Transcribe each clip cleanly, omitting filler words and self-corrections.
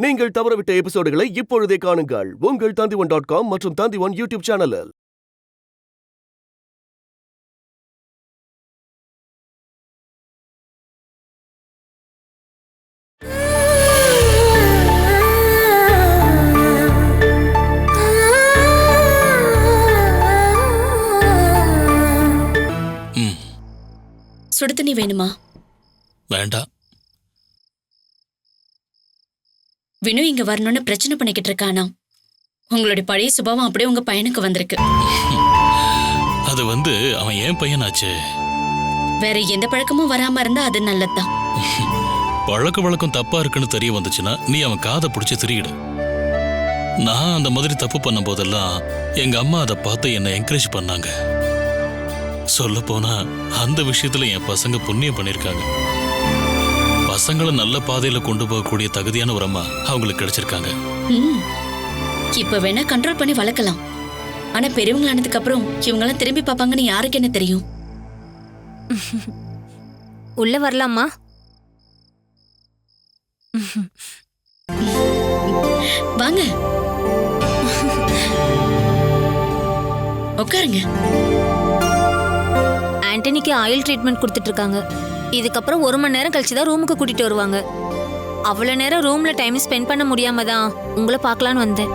நீங்கள் தவறவிட்ட எபிசோடுகளை இப்பொழுதே காணுங்கள் உங்கள் Tandivan.com மற்றும் Tandivan யூடியூப் சேனலில். சுடு தண்ணி வேணுமா? வேண்டாம். வினு இங்க வரணும்னு பிரச்சனை பண்ணிக்கிட்டு இருக்கானா? உங்களுடைய பழைய சுபாவம் அப்படியே உங்க பையனுக்கு வந்திருக்கு. அது அவன் ஏன் பையனாச்சு. வேற எந்த பழக்கமும் வராம இருந்தா அது நல்லதுதான். பழக்க வழக்கம் தப்பா இருக்குன்னு தெரிய வந்துச்சுன்னா நீ அவன் காதை பிடிச்சி திரியிடு. நான் அந்த மாதிரி தப்பு பண்ணும் போதெல்லாம் எங்க அம்மா அதை பார்த்து என்னை என்கரேஜ் பண்ணாங்க. சொல்ல போனா அந்த விஷயத்துல என் பசங்க புண்ணியம் பண்ணிருக்காங்க. பசங்களை நல்ல பாதையில கொண்டு போகக்கூடிய தகுதியான ஒரு அம்மா அவங்களுக்கு கிடைச்சிருக்காங்க. இப்ப வேணா கண்ட்ரோல் பண்ணி வளர்க்கலாம். ஆனா பெரியவங்களானதுக்கு அப்புறம் இவங்கெல்லாம் திரும்பி பாப்பாங்கன்னு யாருக்கு என்ன தெரியும்? உள்ள வரலாமா? வாங்க உட்காருங்க. ஆண்டனிக்கு ஆயில் ட்ரீட்மெண்ட் கொடுத்துட்டு இருக்காங்க. இதுக்கப்புறம் 1 மணி நேரம் கழிச்சு தான் ரூமுக்கு கூட்டிட்டு வருவாங்க. அவ்வளவு நேரம் ரூம்ல டைம் ஸ்பெண்ட் பண்ண முடியாம தான் உங்களை பார்க்கலான்னு வந்தேன்.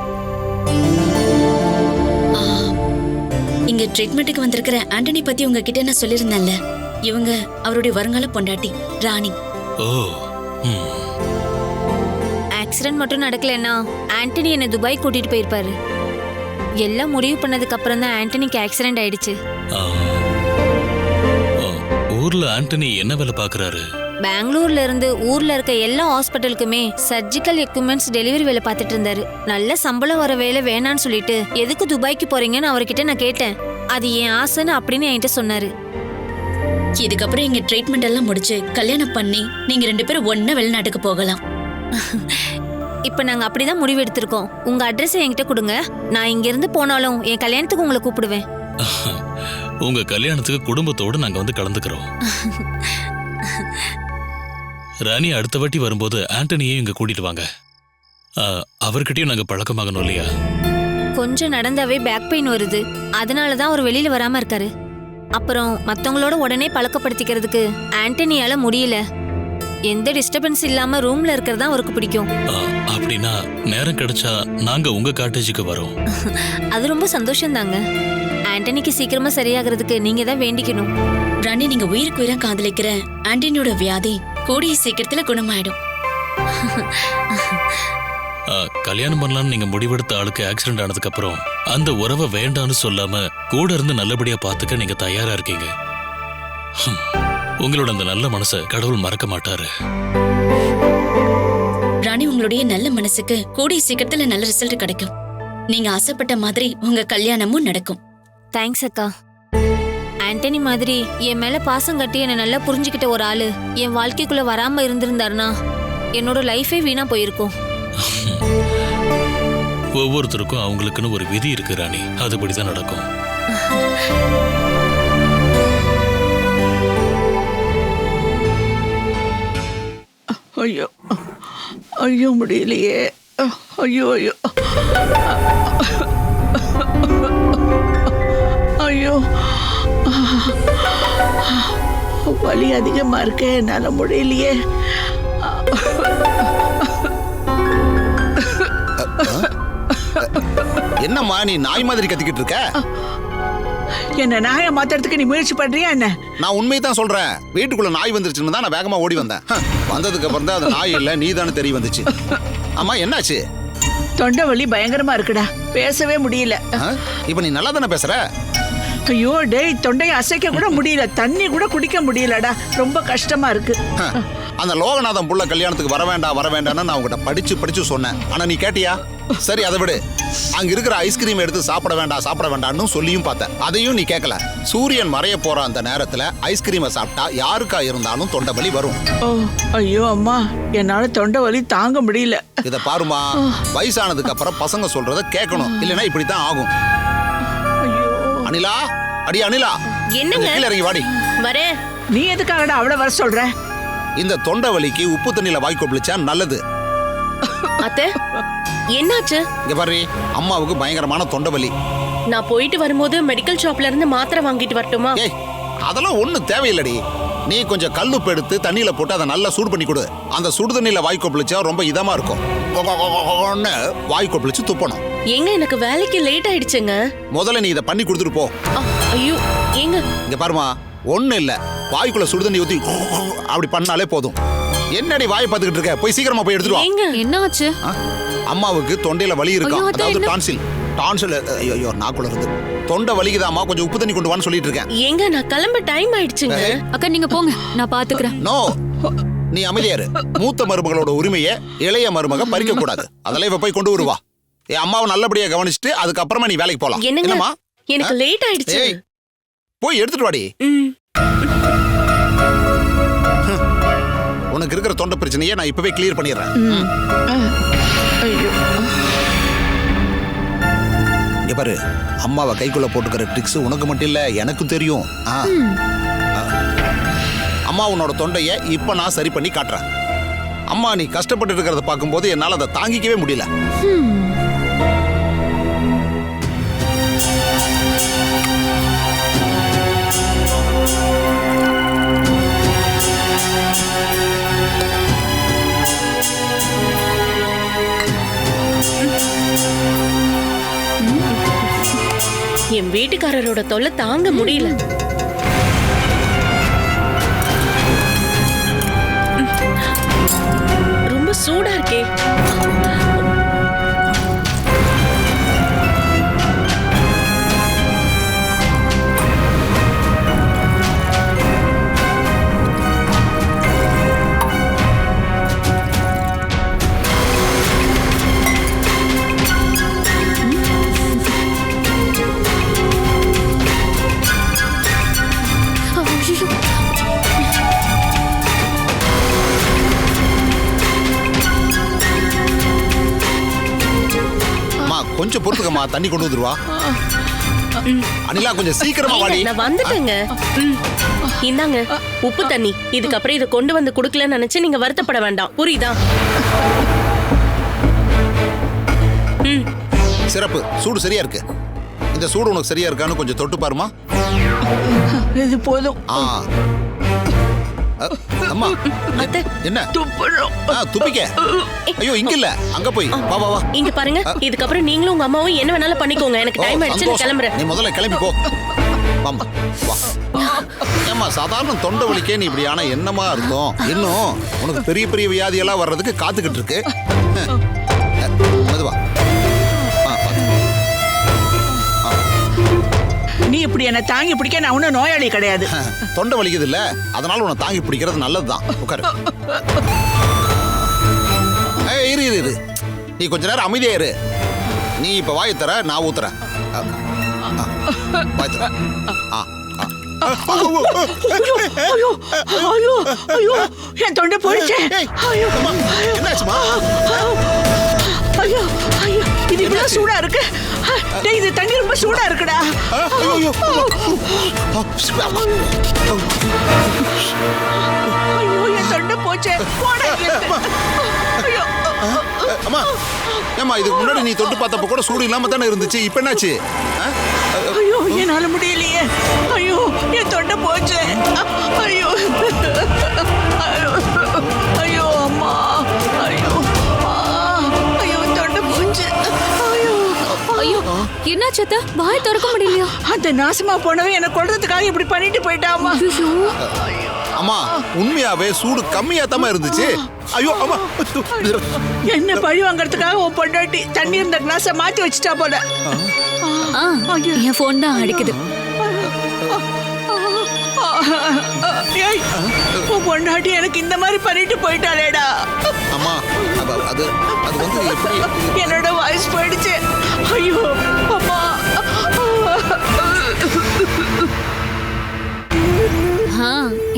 இங்க ட்ரீட்மெண்ட்டுக்கு வந்திருக்கிற ஆண்டனி பத்தி உங்ககிட்ட நான் சொல்லியிருந்தேன்ல, இவங்க அவருடைய வருங்கால பொண்டாட்டி ராணி. ஆக்சிடென்ட் மட்டும் நடக்கலன்னா ஆண்டனி என்னை துபாய் கூட்டிட்டு போயிருப்பாரு. எல்லாம் முடிவு பண்ணதுக்கு அப்புறம் தான் ஆண்டனிக்கு ஆக்சிடென்ட் ஆயிடுச்சு. ஊர்ல ஆண்டனி என்ன வேலை பாக்குறாரு? பெங்களூர்ல இருந்து ஊர்ல இருக்க எல்லா ஹாஸ்பிட்டலுக்குமே சர்ஜிக்கல் எக்யூப்மெண்ட்ஸ் டெலிவரி வேலை பார்த்துட்டு இருந்தாரு. நல்ல சம்பளம் வர வேலை வேணான்னு சொல்லிட்டு எதுக்கு துபாய்க்கு போறீங்கன்னு அவர்கிட்ட நான் கேட்டேன். அது என் ஆசைன்னு அப்படின்னு என்கிட்ட சொன்னாரு. இதுக்கப்புறம் எங்க ட்ரீட்மெண்ட் எல்லாம் முடிச்சு கல்யாணம் பண்ணி நீங்க 2 பேரும் ஒண்ணா வெளிநாட்டுக்கு போகலாம். இப்ப நாங்க அப்படிதான் முடிவு எடுத்திருக்கோம். உங்க அட்ரஸ் என்கிட்ட கொடுங்க. நான் இங்க இருந்து போனாலும் என் கல்யாணத்துக்கு உங்களை கூப்பிடுவேன். உங்க கல்யாணத்துக்கு குடும்பத்தோடு நாங்க கலந்துக்கிறோம். ராணி அடுத்த வாட்டி வரும்போது ஆண்டனியையும் இங்க கூட்டிட்டு வாங்க. அவர்கிட்டயும் நாங்க பழக்கமாகணும் இல்லையா? கொஞ்சம் நடந்தாவே பேக் பெயின் வருது. அதனாலதான் அவர் வெளியில வராம இருக்காரு. அப்புறம் மத்தவங்களோட உடனே பழக்கப்படுத்திக்கிறதுக்கு ஆண்டனியால முடியல. எந்த டிஸ்டர்பன்ஸ் இல்லாம ரூம்ல இருக்கிறது தான் அவருக்கு பிடிக்கும். அப்படின்னா நேரம் கிடைச்சா நாங்க உங்க காட்டேஜுக்கு வரோம். அது ரொம்ப சந்தோஷம் தாங்க. ஆண்டனிக்கு சீக்கிரமா சரியாகிறதுக்கு நீங்க தான் வேண்டிக்கணும். ராணி, நீங்க உயிருக்கு உயிரா காதலிக்கிற ஆண்டனியோட வியாதி கூடிய சீக்கிரத்துல குணமாயிடும். கல்யாணம் பண்ணலாம்னு நீங்க முடிவெடுத்த ஆளுக்கு ஆக்சிடென்ட் ஆனதுக்கு அப்புறம் அந்த உறவை வேண்டான்னு சொல்லாம கூட இருந்து நல்லபடியா பாத்துக்க நீங்க தயாரா இருக்கீங்க. உங்களோட அந்த நல்ல மனசை கடவுள் மறக்க மாட்டாரு. ராணி, உங்களுடைய நல்ல மனசுக்கு கூடிய சீக்கிரத்துல நல்ல ரிசல்ட் கிடைக்கும். நீங்க ஆசைப்பட்ட மாதிரி உங்க கல்யாணமும் நடக்கும். தேங்க்ஸ் அக்கா. ஆண்டனி மாதிரி என் மேல பாசம் கட்டி என்னை நல்லா புரிஞ்சுக்கிட்ட ஒரு ஆளு என் வாழ்க்கைக்குள்ள வராம இருந்திருந்தாருனா என்னோட லைஃபே வீணா போயிருக்கும். ஒவ்வொருத்தருக்கும் அவங்களுக்குன்னு ஒரு விதி இருக்கு ராணி, அதுபடிதான் நடக்கும். ஐயோ ஐயோ முடியலையே. ஐயோ ஐயோ ஐயோ வலி அதிகமா இருக்க, என்னால முடியலையே. என்னம்மா நீ நாய் மாதிரி கத்திக்கிட்டு இருக்க? என்ன நாயை மாத்துறதுக்கு நீ முயற்சி பண்றியா என்ன? நான் உண்மையை தான் சொல்றேன். வீட்டுக்குள்ள நாய் வந்துருச்சுன்னு தான் நான் வேகமா ஓடி வந்தேன். வந்ததுக்கு அப்புறம் தான் அது நாய் இல்ல நீதானு தெரிய வந்துச்சு. அம்மா என்னாச்சு? தொண்டை வலி பயங்கரமா இருக்குடா, பேசவே முடியல. இப்ப நீ நல்லா தானே பேசுற? ஐயோ டேய், தொண்டையை அசைக்க கூட முடியல, தண்ணி கூட குடிக்க முடியலடா, ரொம்ப கஷ்டமா இருக்கு. அந்த லோகநாதன் புள்ள கல்யாணத்துக்கு வர வேண்டாம்னு நான் உங்ககிட்ட படிச்சு சொன்னேன். ஆனா நீ கேட்டியா? சரி அதை விடு. அங்க இருக்கிற ஐஸ்கிரீம் எடுத்து சாப்பிட வேண்டாம்னு சொல்லியும் பார்த்தேன், அதையும் நீ கேட்கல. சூரியன் மறைய போற அந்த நேரத்துல ஐஸ்கிரீமை சாப்பிட்டா யாருக்கா இருந்தாலும் தொண்டை வலி வரும். ஐயோ அம்மா, என்னால தொண்டை வலி தாங்க முடியல. இத பாருமா, வயசானதுக்கு அப்புறம் பசங்க சொல்றத கேட்கணும், இல்லைன்னா இப்படித்தான் ஆகும். அனிலா, அடி அனிலா, என்னங்க கீழ இறங்கி வாடி. வரே. நீ எதுக்காகடா அவளை வர சொல்ற? இந்த தொண்டை வலிக்கு உப்பு தண்ணியில வாய் கொப்பளிச்சா நல்லது. அத்தை என்னாச்சு? இங்க பாரு, அம்மாவுக்கு பயங்கரமான தொண்டை வலி. நான் போயிட்டு வரும்போது மெடிக்கல் ஷாப்ல இருந்து மாத்திரை வாங்கிட்டு வரட்டுமா? ஏய், அதெல்லாம் ஒண்ணும் தேவையில்லடி. நீ கொஞ்சம் கல்லுப்பு எடுத்து தண்ணியில போட்டு அதை நல்லா சூடு பண்ணி கொடு. அந்த சுடு தண்ணியில வாய் கொப்பளிச்சா ரொம்ப இதமா இருக்கும். வாய் கொப்பளிச்சு துப்பணும். ஏங்க எனக்கு வேலைக்கு லேட் ஆயிடுச்சுங்க. முதல்ல நீ இதை பண்ணி கொடுத்துட்டு போ. ஐயோ ஏங்க. இங்க பாருமா, ஒண்ணு இல்ல, வாய்க்குள்ள சுடு தண்ணி ஊத்தி அப்படி பண்ணாலே போதும். என்னடி வாயை பார்த்துக்கிட்டு இருக்க? போய் சீக்கிரமா போய் எடுத்துட்டு வா. ஏங்க என்ன ஆச்சு? அம்மாவுக்கு தொண்டையில வலி இருக்கா, ஐயோ, அதான் அதாவது என்ன? டான்சில். டான்சில் ஐயோ நாக்குள்ள இருந்து தொண்டை வலிக்குதாமா, கொஞ்சம் உப்பு தண்ணி கொண்டு வான்னு சொல்லிட்டு இருக்கேன். ஏங்க நான் கிளம்ப டைம் ஆயிடுச்சுங்க. அக்கா நீங்க போங்க, நான் பாத்துக்கிறேன். நோ, நீ அமைதியாரு. மூத்த மருமகளோட உரிமையை இளைய மருமக பறிக்க கூடாது. அதெல்லாம் இவ போய் கொண்டு வருவா. என் அம்மாவை நல்லபடியா கவனிச்சுட்டு அதுக்கப்புறமா நீ வேலைக்கு போலாம். என்னங்க என்னம்மா? எனக்கு லேட் ஆயிடுச்சு. ஏய், போய் எடுத்துட்டு வாடி. ம். உனக்கு இருக்கிற தொண்டை பிரச்சனையை நான் இப்பவே கிளியர் பண்ணிடுறேன். ஐயோ, இங்க பாரு, அம்மாவை கைக்குள்ள போட்டுக்கிற ட்ரிக்ஸ் உனக்கு மட்டும் இல்ல, எனக்கும் தெரியும். அம்மா உன்னோட தொண்டையை இப்ப நான் சரி பண்ணி காட்டுறேன். அம்மா நீ கஷ்டப்பட்டு இருக்கிறத பார்க்கும்போது என்னால அதை தாங்கிக்கவே முடியல. என் வீட்டுக்காரரோட தொல்லை தாங்க முடியல. ரொம்ப சூடா இருக்கே. கொஞ்சம் பொறுத்துக்கம்மா, தண்ணி கொண்டு வந்துருவா. அனிலா கொஞ்சம் சீக்கிரமா வாடி. நான் வந்துட்டேங்க. இந்தாங்க உப்பு தண்ணி. இதுக்கப்புறம் இதை கொண்டு வந்து குடுக்கலன்னு நினைச்சு நீங்க வருத்தப்பட வேண்டாம், புரியுதா? சிறப்பு, சூடு சரியா இருக்கு. இந்த சூடு உனக்கு சரியா இருக்கான்னு கொஞ்சம் தொட்டு பாருமா. இது போதும். அம்மா அத்தை என்ன துப்புறோம். துப்பிக்க? ஐயோ இங்க இல்ல, அங்க போய் வா வா வா. இங்க பாருங்க, இதுக்கப்புறம் நீங்களும் உங்க அம்மாவும் என்ன வேணாலும் பண்ணிக்கோங்க. எனக்கு டைம் ஆயிடுச்சு, நான் கிளம்புறேன். நீ முதல்ல கிளம்பி போ. வாமா வா. ஏம்மா, சாதாரண தொண்டை வலிக்கே நீ இப்படி ஆனா என்னமா அர்த்தம்? இன்னும் உனக்கு பெரிய பெரிய வியாதி எல்லாம் வர்றதுக்கு காத்துக்கிட்டு இருக்கு. மெதுவா. நீ இப்படி என்ன தாங்கி பிடிக்க நான் ஒன்னும் நோயாளி கிடையாது. தொண்டை வலிக்குது இல்ல, அதனால உன்னை தாங்கி பிடிக்கிறது நல்லதுதான். உட்காரு. இரு இரு இரு, நீ கொஞ்ச நேரம் அமைதியா இரு. நீ இப்ப வாயை தர, நான் ஊத்துறேன். வாய் தர. ஐயோ ஐயோ ஐயோ, என் தொண்டை போயிடுச்சு. ஐயோ என்னாச்சுமா? ஐயோ ஐயோ, இது இவ்வளவு சூடா இருக்கு. டேய், இது தண்ணி ரொம்ப சூடா இருக்குடா. ஐயோ ஐயோ, என் தொண்டை போச்சு. போடா. ஐயோ அம்மா, ஏம்மா இதுக்கு முன்னாடி நீ தொட்டு பார்த்தப்ப கூட சூடு இல்லாம தானே இருந்துச்சு, இப்ப என்னாச்சு? ஐயோ, என்னால முடியலையே. ஐயோ, என் தொண்டை போச்சு. ஐயோ ஐயோ அம்மா. ஐயோ ஐயோ, தொண்டை போச்சு. ஐயோ ஐயோ என்னாச்சு அத்தை? வாய் திறக்க முடியலையா? அந்த நாசமா போனவன் என்ன கொல்றதுக்காக இப்படி பண்ணிட்டு போயிட்டாமா. அம்மா, உண்மையாவே சூடு கம்மியா தான் இருந்துச்சு. ஐயோ அம்மா, என்ன பழி வாங்கறதுக்காக உன் பொண்டாட்டி தண்ணி இருந்த கிளாஸ மாத்தி வச்சுட்டா போல. என் போன் தான் அடிக்குது. ஏய், உன் பொண்டாட்டி எனக்கு இந்த மாதிரி பண்ணிட்டு போயிட்டாளேடா. அம்மா அது அது வந்து எப்படி என்னோட வாய்ஸ் போயிடுச்சு. ஐயோ அம்மா.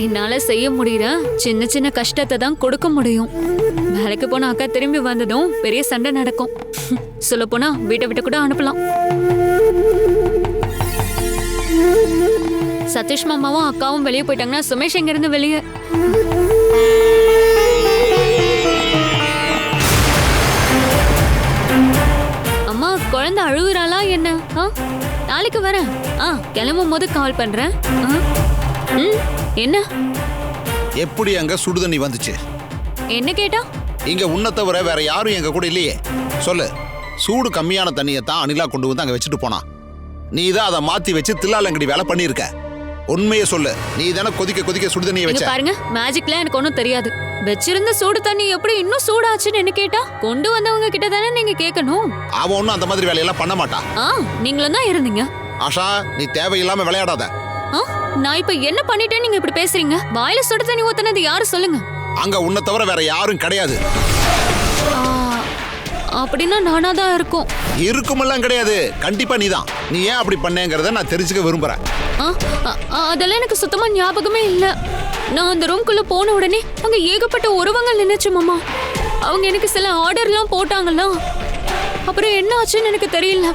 என்னால செய்ய முடியற சின்ன சின்ன கஷ்டத்தை தான் கொடுக்க முடியும். வேலைக்கு போன அக்கா திரும்பி வந்ததும் பெரிய சண்டை நடக்கும். சொல்ல போனா வீட்டை விட்டு கூட அனுப்பலாம். சதீஷ் மாமாவும் அக்காவும் வெளியே போயிட்டாங்கன்னா சுமேஷ் எங்க இருந்து வெளியே. அழுகுறாளா என்ன? நாளைக்கு வரேன். கிளம்பும் போது கால் பண்றேன். என்ன எப்படி அங்க சுடுதண்ணி வந்துச்சு? என்ன கேட்டா? இங்க உன்னை தவிர வேற யாரும் எங்க கூட இல்லையே. சொல்லு. சூடு கம்மியான தண்ணியை தான் அனிலா கொண்டு வந்து அங்க வச்சுட்டு போனா. நீ தான் அதை மாத்தி வச்சு தில்லாலங்கடி வேலை பண்ணிருக்க. உண்மையை சொல்லு. நீ தானே கொதிக்க கொதிக்க சுடு தண்ணியை வச்ச. பாருங்க, மேஜிக்ல எனக்கு ஒன்றும் தெரியாது. வச்சிருந்த சூடு தண்ணி எப்படி இன்னும் சூடாச்சுன்னு என்ன கேட்டா? கொண்டு வந்தவங்க கிட்ட தானே நீங்க கேட்கணும். அவ ஒன்னும் அந்த மாதிரி வேலையெல்லாம் பண்ண மாட்டா. நீங்களும் தான் இருந்தீங்க. ஆஷா, நீ தேவையில்லாம விளையாடாத. நான் இப்ப என்ன பண்ணிட்டேன் நீங்க இப்படி பேசுறீங்க? வாயில சுடு தண்ணி ஊத்துனது யாரு சொல்லுங்க? அங்க உன்னை தவிர வேற யாரும் கிடையாது. அப்படின்னா நானா தான் இருக்கும். இருக்குமெல்லாம் கிடையாது. கண்டிப்பா நீதான். நீ ஏன் அப்படி பண்ணேங்கிறத நான் தெரிஞ்சுக்க விரும்புறேன். அதெல்லாம் எனக்கு சுத்தமா ஞாபகமே இல்ல. நான் அந்த ரூம்குள்ள போன உடனே அங்க ஏகப்பட்ட உருவங்கள் நினைச்சு மாமா. அவங்க எனக்கு சில ஆர்டர்லாம் போட்டாங்களா, அப்புறம் என்ன ஆச்சுன்னு எனக்கு தெரியல.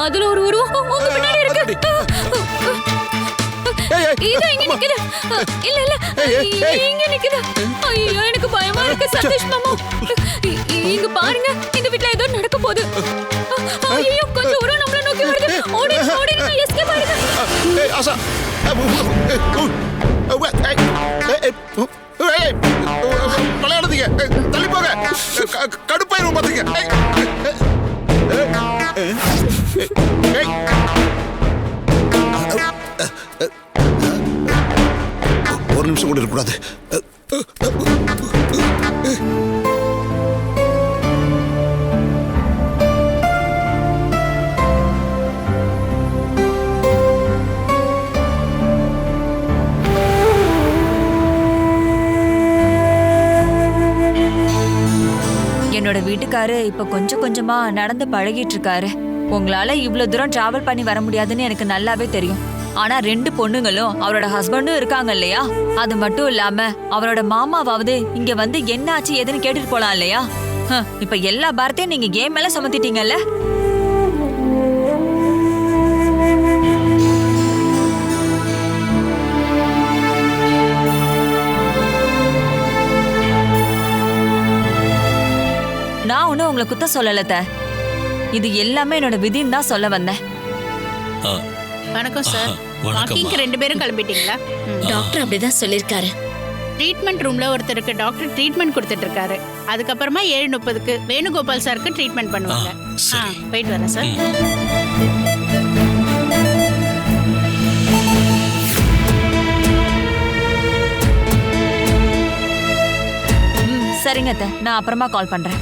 அதுல ஒரு உருவம் உங்க பின்னாடி இருக்கு. இது இங்க நிக்குது. இல்ல இல்ல, இங்க நிக்குது. ஐயோ, எனக்கு பயமா இருக்கு சதீஷ் மாமா. இங்க பாருங்க, இந்த வீட்ல ஏதோ நடக்க போகுது. ஐயோ, கொஞ்சம் உருவம் நம்மள நோக்கி வருது. ஓடி ஓடி எஸ்கேப் ஆயிடுங்க. ஏய் ஆஷா, விளையாடுறீங்க. தள்ளி போங்க. கடுப்பாயிரும் பாத்துங்க. ஒரு நிமிஷம் கூட இருக்கக்கூடாது. என்னோட வீட்டுக்காரு இப்ப கொஞ்சம் கொஞ்சமா நடந்து பழகிட்டு இருக்காரு. உங்களால இவ்வளவு தூரம் டிராவல் பண்ணி வர முடியாதுன்னு எனக்கு நல்லாவே தெரியும். ஆனா 2 பொண்ணுங்களும் அவரோட ஹஸ்பண்டும் இருக்காங்க இல்லையா? அது மட்டும் இல்லாம அவரோட மாமாவாவது இங்க வந்து என்ன ஆச்சு ஏதுன்னு கேட்டுட்டு போலாம் இல்லையா? இப்ப எல்லா பாரத்தையும் நீங்க கேம் மேல சுமத்திட்டீங்கல்ல. நான் ஒன்னும் உங்களை குத்த சொல்லல. இது எல்லாமே என்னோட விதின்னு தான் சொல்ல வந்தேன். வணக்கம் சார். வாக்கிங்க்கு 2 பேரும் கிளம்பிட்டீங்களா? டாக்டர் அப்படிதான் சொல்லிருக்காரு. ட்ரீட்மெண்ட் ரூம்ல ஒருத்தருக்கு டாக்டர் ட்ரீட்மெண்ட் கொடுத்துட்டு இருக்காரு. அதுக்கப்புறமா 7:30க்கு வேணுகோபால் சாருக்கு ட்ரீட்மெண்ட் பண்ணுவாங்க. போயிட்டு வரேன் சார். சரிங்க அத்தை, நான் அப்புறமா கால் பண்றேன்.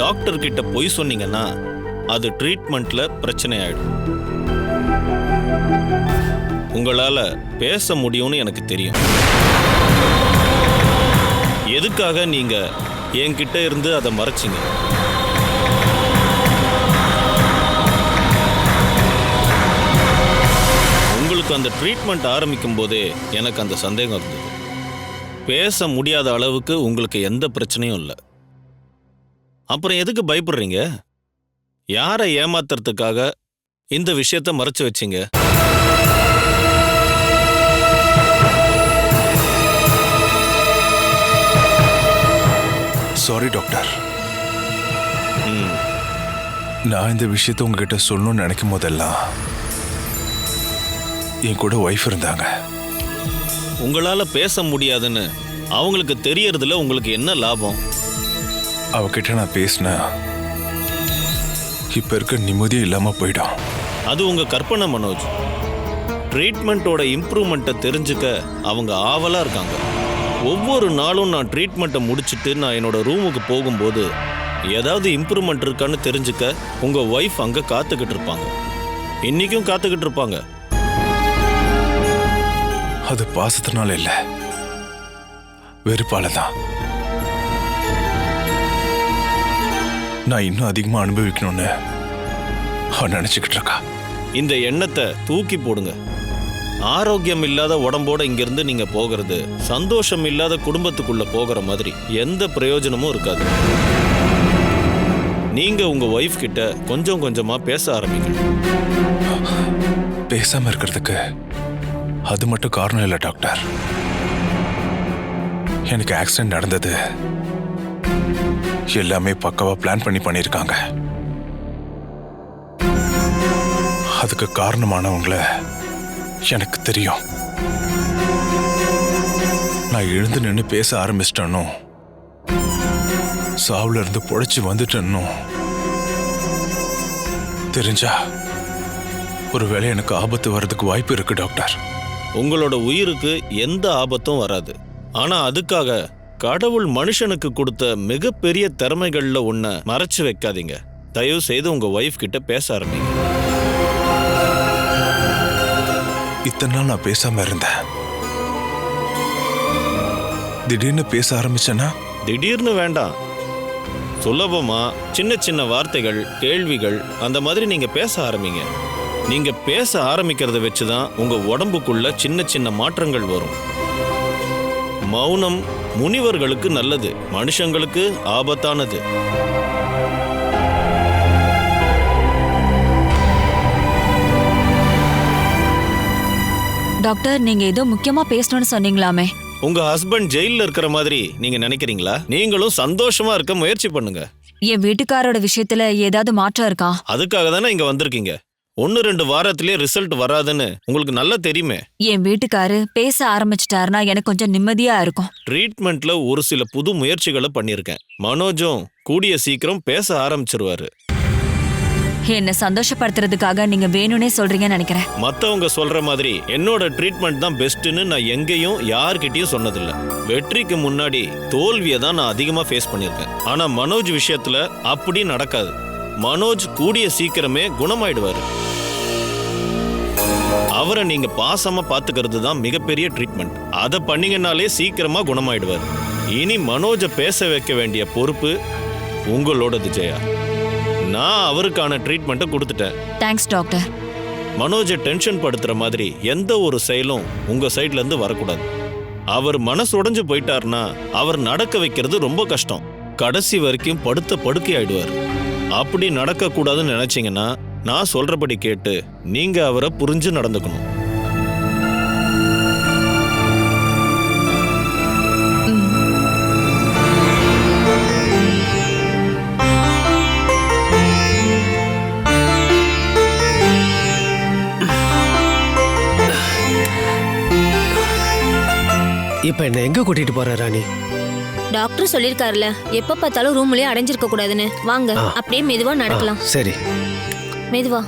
டாக்டர் கிட்ட போய் சொன்னீங்கன்னா அது ட்ரீட்மெண்ட்ல பிரச்சனை ஆயிடும். உங்களால பேச முடியும்னு எனக்கு தெரியும். எதுக்காக நீங்க என்கிட்ட இருந்து அதை மறைச்சிங்க? உங்களுக்கு அந்த ட்ரீட்மெண்ட் ஆரம்பிக்கும் போதே எனக்கு அந்த சந்தேகம் இருந்தது. பேச முடியாத அளவுக்கு உங்களுக்கு எந்த பிரச்சனையும் இல்லை. அப்புறம் எதுக்கு பயப்படுறீங்க? யாரை ஏமாத்துறதுக்காக இந்த விஷயத்தை மறைச்சு வச்சீங்க? Sorry doctor. நான் இந்த விஷயத்தை உங்ககிட்ட சொல்லணும்னு நினைக்கும் போதெல்லாம் என் கூட ஒய்ஃப் இருந்தாங்க. உங்களால பேச முடியாதுன்னு அவங்களுக்கு தெரியறதுல உங்களுக்கு என்ன லாபம்? அவகிட்ட நான் பேசினேன், இப்ப இருக்க நிம்மதியே இல்லாம போயிடும். அது உங்க கற்பனை மனோஜ். ட்ரீட்மெண்ட்டோட இம்ப்ரூவ்மெண்ட்டை தெரிஞ்சுக்க அவங்க ஆவலா இருக்காங்க. ஒவ்வொரு நாளும் நான் ட்ரீட்மெண்ட்டை முடிச்சுட்டு நான் என்னோட ரூமுக்கு போகும்போது ஏதாவது இம்ப்ரூவ்மெண்ட் இருக்கான்னு தெரிஞ்சுக்க உங்க ஒய்ஃப் அங்க காத்துக்கிட்டு இருப்பாங்க. இன்னைக்கும் காத்துக்கிட்டு இருப்பாங்க. அது பாசத்தினால இல்ல, வெறுப்பால தான். நான் இன்னும் அதிகமா அனுபவிக்கணும்னு அவன் நினைச்சுக்கிட்டு இருக்கா. இந்த எண்ணத்தை தூக்கி போடுங்க. ஆரோக்கியம் இல்லாத உடம்போட இங்கிருந்து நீங்க போகிறது சந்தோஷம் இல்லாத குடும்பத்துக்குள்ள போகிற மாதிரி எந்த பிரயோஜனமும் இருக்காது. நீங்க உங்க ஒய்ஃப் கிட்ட கொஞ்சம் கொஞ்சமா பேச ஆரம்பிங்க. பேசாம இருக்கிறதுக்கு அது மட்டும் காரணம் இல்லை டாக்டர். எனக்கு ஆக்சிடென்ட் நடந்தது எல்லாமே பக்காவா பிளான் பண்ணிருக்காங்க. அதுக்கு காரணமானவங்கள எனக்கு தெரியும். நான் எழுந்து நின்று பேச ஆரம்பிச்சிட்டேனோ, சாவுல இருந்து பொழைச்சு வந்துட்டேனோ தெரிஞ்சா ஒருவேளை எனக்கு ஆபத்து வர்றதுக்கு வாய்ப்பு இருக்கு டாக்டர். உங்களோட உயிருக்கு எந்த ஆபத்தும் வராது. ஆனா அதுக்காக கடவுள் மனுஷனுக்கு கொடுத்த மிகப்பெரிய திறமைகள்ல ஒன்ன மறைச்சு வைக்காதீங்க. தயவு செய்து உங்க ஒய்ஃப் கிட்ட பேச ஆரம்பிங்க. இத்தனை நாள் நான் பேசாம இருந்தேன். திடீர்னு பேச ஆரம்பிச்சேன்னா? திடீர்னு வேண்டாம், சுலபமா சின்ன சின்ன வார்த்தைகள், கேள்விகள் அந்த மாதிரி நீங்க பேச ஆரம்பிங்க. நீங்க பேச ஆரம்பிக்கிறத வச்சுதான் உங்க உடம்புக்குள்ள சின்ன சின்ன மாற்றங்கள் வரும். மௌனம் முனிவர்களுக்கு நல்லது, மனுஷங்களுக்கு ஆபத்தானது. டாக்டர், நீங்க ஏதோ முக்கியமா பேசணும்னு சொன்னீங்களாமே? உங்க ஹஸ்பண்ட் ஜெயில்ல இருக்கிற மாதிரி நீங்க நினைக்கிறீங்களா? நீங்களும் சந்தோஷமா இருக்க முயற்சி பண்ணுங்க. என் வீட்டுக்காரோட விஷயத்துல ஏதாவது மாற்றம் இருக்கா? அதுக்காக தானே இங்க வந்திருக்கீங்க. 1-2 வாரத்திலே ரிசல்ட் வராதுன்னு உங்களுக்கு நல்லா தெரியுமே. என் வீட்டுக்காரு பேச ஆரம்பிச்சிட்டாருன்னா எனக்கு கொஞ்சம் நிம்மதியா இருக்கும். ட்ரீட்மெண்ட்ல ஒரு சில புது முயற்சிகளை பண்ணிருக்கேன். மனோஜும் கூடிய சீக்கிரம் பேச ஆரம்பிச்சிருவாரு. என்ன சந்தோஷப்படுத்துறதுக்காக நீங்க வேணும்னே சொல்றீங்கன்னு நினைக்கிறேன். மத்தவங்க சொல்ற மாதிரி என்னோட ட்ரீட்மெண்ட் தான் பெஸ்ட்னு நான் எங்கேயும் யார்கிட்டயும் சொன்னதில்ல. வெற்றிக்கு முன்னாடி தோல்வியை தான் நான் அதிகமா ஃபேஸ் பண்ணிருக்கேன். ஆனா மனோஜ் விஷயத்துல அப்படி நடக்காது. மனோஜ் கூடிய சீக்கிரமே குணமாயிடுவாரு. அவரை நீங்க பாசமா பாத்துக்கிறது தான் மிகப்பெரிய ட்ரீட்மெண்ட். அதை பண்ணீங்கன்னாலே சீக்கிரமா குணமாயிடுவார். இனி மனோஜை பேச வைக்க வேண்டிய பொறுப்பு உங்களோடது ஜெயா. நான் அவருக்கான ட்ரீட்மெண்ட்டை கொடுத்துட்டேன். Thanks doctor. மனோஜை டென்ஷன் படுத்துற மாதிரி எந்த ஒரு செயலும் உங்க சைட்ல இருந்து வரக்கூடாது. அவர் மனசு உடைஞ்சு போயிட்டாருன்னா அவர் நடக்க வைக்கிறது ரொம்ப கஷ்டம். கடைசி வரைக்கும் படுத்த படுக்கை ஆயிடுவார். அப்படி நடக்க கூடாதுன்னு நினைச்சீங்கன்னா நான் சொல்றபடி கேட்டு நீங்க அவரை புரிஞ்சு நடந்துக்கணும். இப்ப என்ன எங்க கூட்டிட்டு போற ராணி? டாக்டர் சொல்லிருக்காருல, எப்ப பார்த்தாலும் ரூம்லயே அடைஞ்சிருக்க கூடாதுன்னு. வாங்க, அப்படியே மெதுவா நடக்கலாம். சரி, மெதுவா.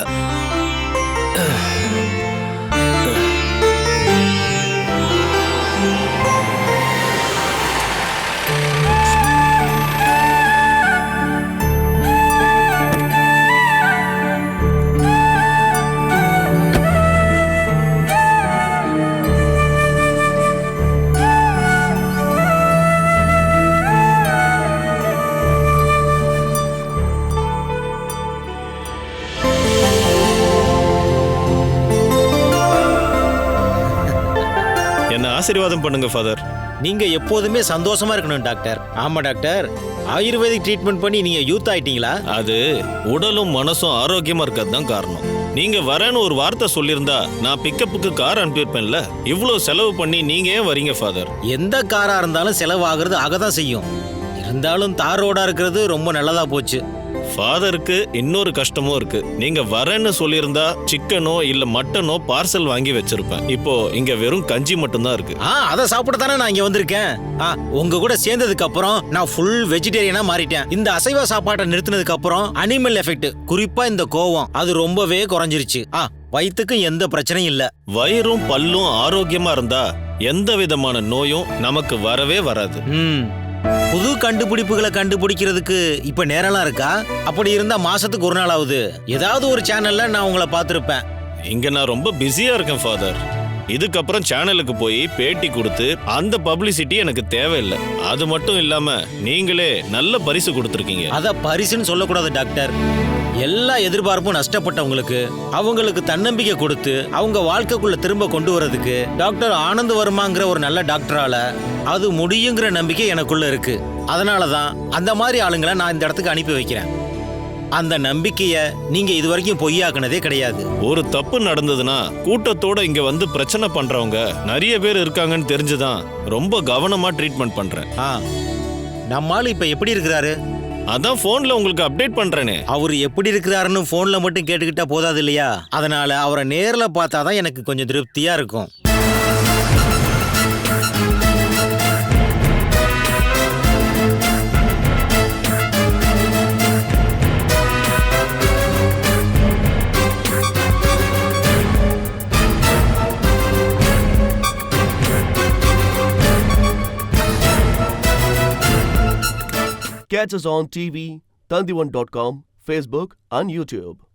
ஆசீர்வாதம் பண்ணுங்க ஃபாதர். நீங்க எப்போதுமே சந்தோஷமா இருக்கணும் டாக்டர். ஆமா டாக்டர், ஆயுர்வேதிக் ட்ரீட்மெண்ட் பண்ணி நீங்க யூத் ஆயிட்டீங்களா? அது உடலும் மனசும் ஆரோக்கியமா இருக்கிறது தான் காரணம். நீங்க வரேன்னு ஒரு வார்த்தை சொல்லியிருந்தா நான் பிக்கப்புக்கு கார் அனுப்பியிருப்பேன்ல. இவ்வளவு செலவு பண்ணி நீங்க ஏன் வரீங்க ஃபாதர்? எந்த காரா இருந்தாலும் செலவு ஆகுறது ஆகதான் செய்யும். இருந்தாலும் தார் ரோடா இருக்கிறது ரொம்ப நல்லதா போச்சு. ஃபாதருக்கு இன்னொரு கஷ்டமும் இருக்கு. நீங்க வரேன்னு சொல்லியிருந்தா சிக்கனோ இல்ல மட்டனோ பார்சல் வாங்கி வச்சிருப்பேன். இப்போ இங்க வெறும் கஞ்சி மட்டும்தான் இருக்கு. அதை சாப்பிட தானே நான் இங்க வந்திருக்கேன். உங்க கூட சேர்ந்ததுக்கு அப்புறம் நான் ஃபுல் வெஜிடேரியனா மாறிட்டேன். இந்த அசைவ சாப்பாட்டை நிறுத்தினதுக்கு அப்புறம் அனிமல் எஃபெக்ட், குறிப்பா இந்த கோவம், அது ரொம்பவே குறைஞ்சிருச்சு. வயிற்றுக்கு எந்த பிரச்சனையும் இல்ல. வயிறும் பல்லும் ஆரோக்கியமா இருந்தா எந்த விதமான நோயும் நமக்கு வரவே வராது. புது கண்டுபிடிப்புகளை கண்டுபிடிக்கிறதுக்கு இப்ப நேரம்லாம் இருக்கா? அப்படி இருந்தா மாசத்துக்கு ஒரு நாள் ஆகுது. ஏதாவது ஒரு சேனல்ல நான் உங்களை பார்த்திருப்பேன். இங்க நான் ரொம்ப பிஸியா இருக்கேன் ஃபாதர். இதுக்கப்புறம் சேனலுக்கு போய் பேட்டி கொடுத்து அந்த பப்ளிசிட்டி எனக்கு தேவையில்லை. அது மட்டும் இல்லாம நீங்களே நல்ல பரிசு கொடுத்துருக்கீங்க. அத பரிசுன்னு சொல்லக்கூடாது டாக்டர். எல்லா எதிர்பார்ப்பும் நஷ்டப்பட்டவங்களுக்கு அவங்களுக்கு தன்னம்பிக்கை கொடுத்து அவங்க வாழ்க்கைக்குள்ள திரும்ப கொண்டு வரதுக்கு டாக்டர் ஆனந்த் வர்மாங்கிற ஒரு நல்ல டாக்டரால அது முடியுங்கிற நம்பிக்கை எனக்குள்ள இருக்கு. அதனாலதான் அந்த மாதிரி ஆளுங்களை நான் இந்த இடத்துக்கு அனுப்பி வைக்கிறேன். அந்த நம்பிக்கைய நீங்க இதுவரைக்கும் பொய்யாக்குனதே கிடையாது. ஒரு தப்பு நடந்ததுன்னா கூட்டத்தோட இங்க வந்து பிரச்சனை பண்றவங்க நிறைய பேர் இருக்காங்கன்னு தெரிஞ்சுதான் ரொம்ப கவனமா ட்ரீட்மெண்ட் பண்றேன். நம்மால இப்ப எப்படி இருக்கிறாரு? அதான் போன்ல உங்களுக்கு அப்டேட் பண்றேனே. அவர் எப்படி இருக்கிறாருன்னு போன்ல மட்டும் கேட்டுக்கிட்டா போதாது இல்லையா? அதனால அவரை நேர்ல பார்த்தாதான் எனக்கு கொஞ்சம் திருப்தியா இருக்கும். Catch us on TV, Tandivan.com, Facebook and YouTube.